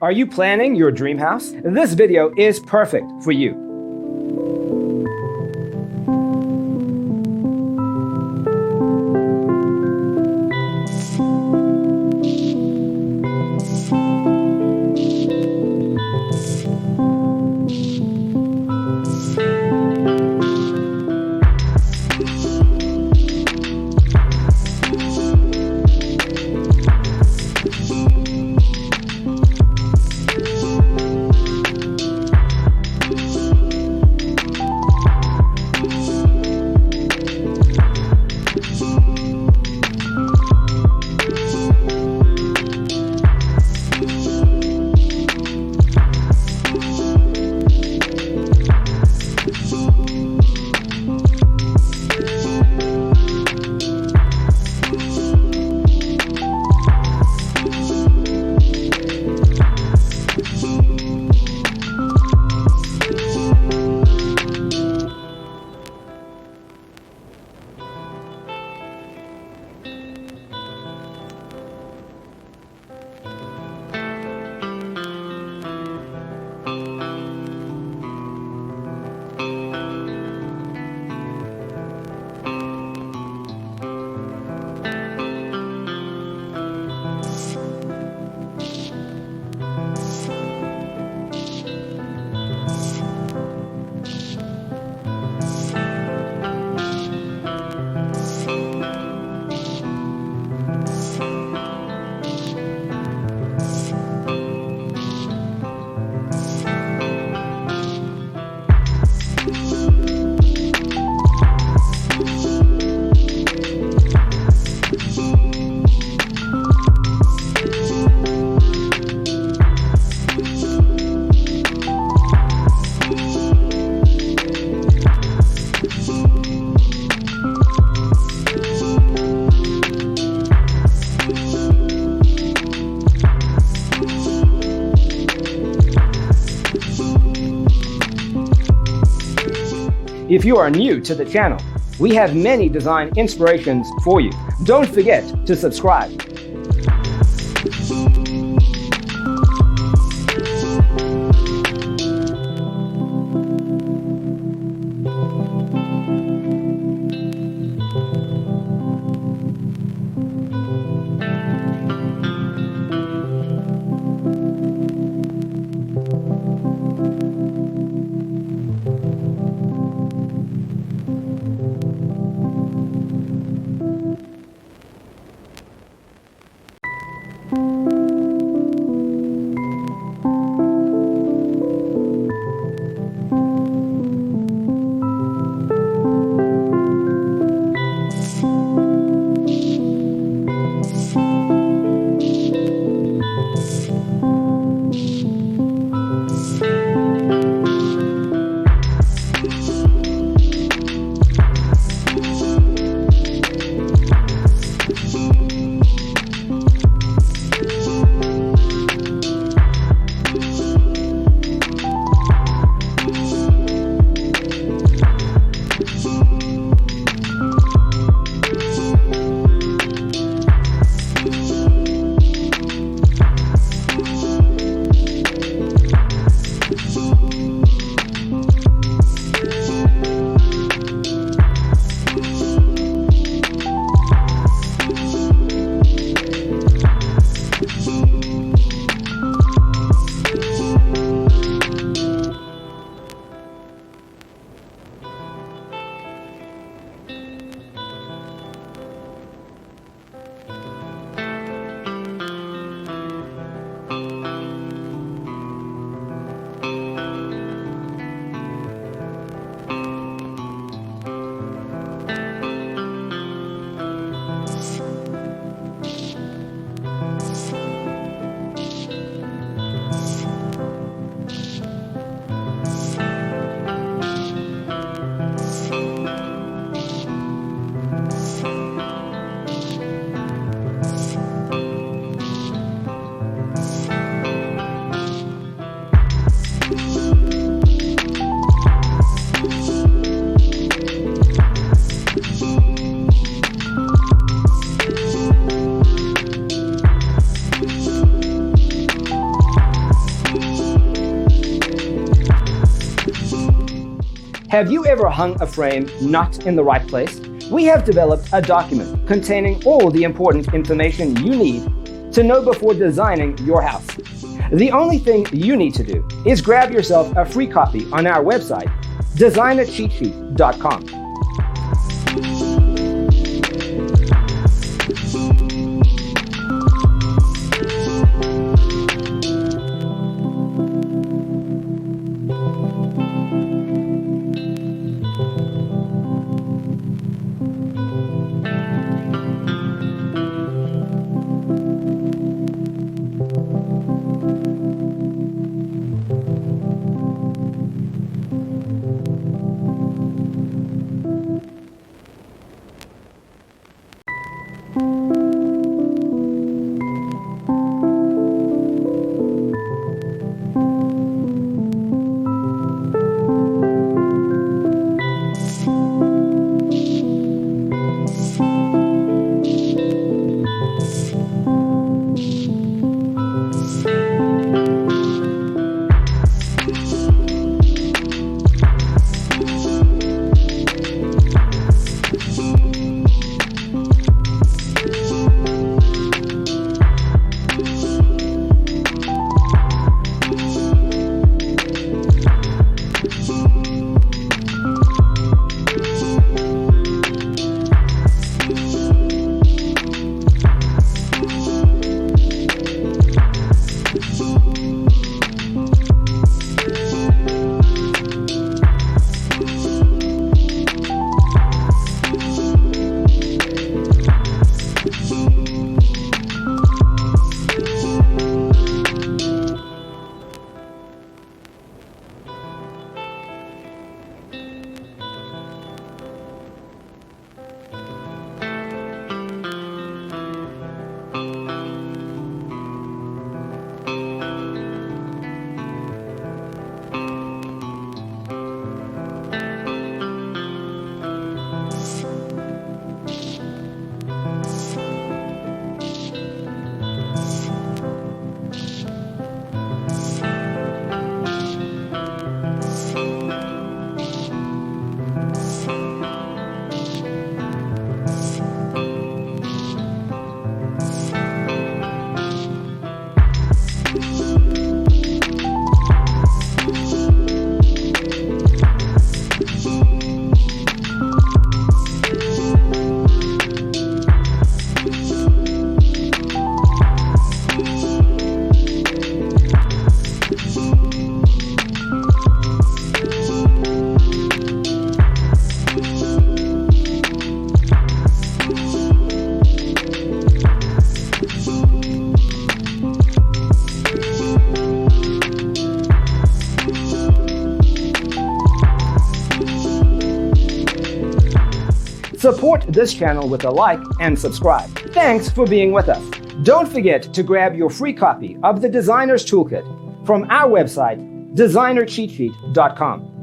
Are you planning your dream house? This video is perfect for you. If you are new to the channel, we have many design inspirations for you. Don't forget to subscribe. Have you ever hung a frame not in the right place? We have developed a document containing all the important information you need to know before designing your house. The only thing you need to do is grab yourself a free copy on our website, designercheatsheet.com. Support this channel with a like and subscribe. Thanks for being with us. Don't forget to grab your free copy of the Designer's Toolkit from our website, designercheatsheet.com.